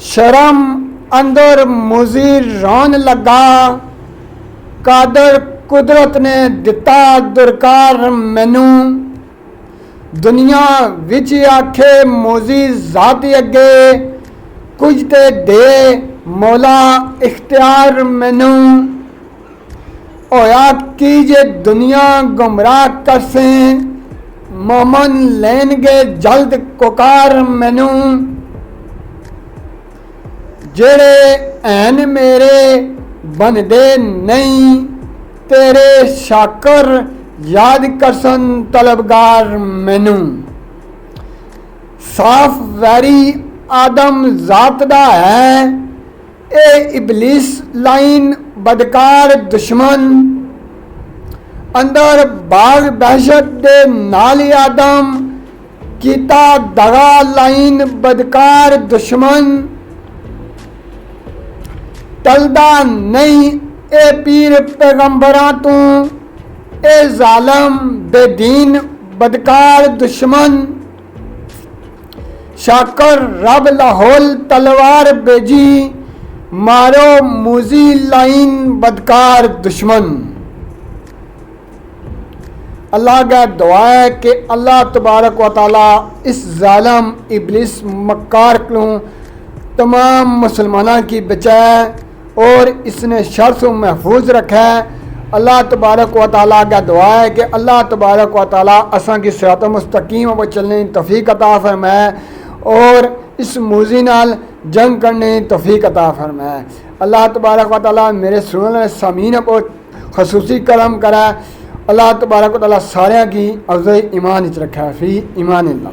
शर्म अंदर मुजी रौन लगा, कादर कुदरत ने दिता दुरकार मैनू। दुनिया विच आखे मोजी जात अगे, कुछ ते दे मौला इख्तियार मैनू। होया की जे दुनिया गुमराह करसे, मोमन लैनगे जल्द कोकार मैनू। जेड़े ऐन मेरे बनदे नहीं, तेरे शाकर याद करसन तलबगार मैनू। साफ वैरी आदम जात दा है, ए इबलीस लाइन बदकार दुश्मन। अंदर बाग बहशत दे नाल आदम, कीता दगा लाइन बदकार दुश्मन। टलदा नहीं ए पीर पैगंबरां तू, ए जालम बेदीन बदकार दुश्मन। शाकर रब लाहौल तलवार बेजी, मारो मुजी लाइन बदकार दुश्मन। अल्लाह का दुआ है कि अल्लाह तबारक व तआला इस जालम इबलिस मक्कार को तमाम मुसलमानों की बचाए और इसने शर से महफूज रखा है। अल्लाह तबारक व तआला का दुआ है कि अल्लाह तबारक व तआला असां की सिरात मुस्तकीम पर चलने की तौफीक अता फरमाए और इस मूजी नाल जंग करने की तौफीक अता फरमाए। अल्लाह तबारक व तआला मेरे सुनने वाले सामीन पर खसूसी करम करा। अल्लाह तबारक व तआला सारियां की अफ़ज़ल ईमान रखा। फ़ी ईमान अल्लाह।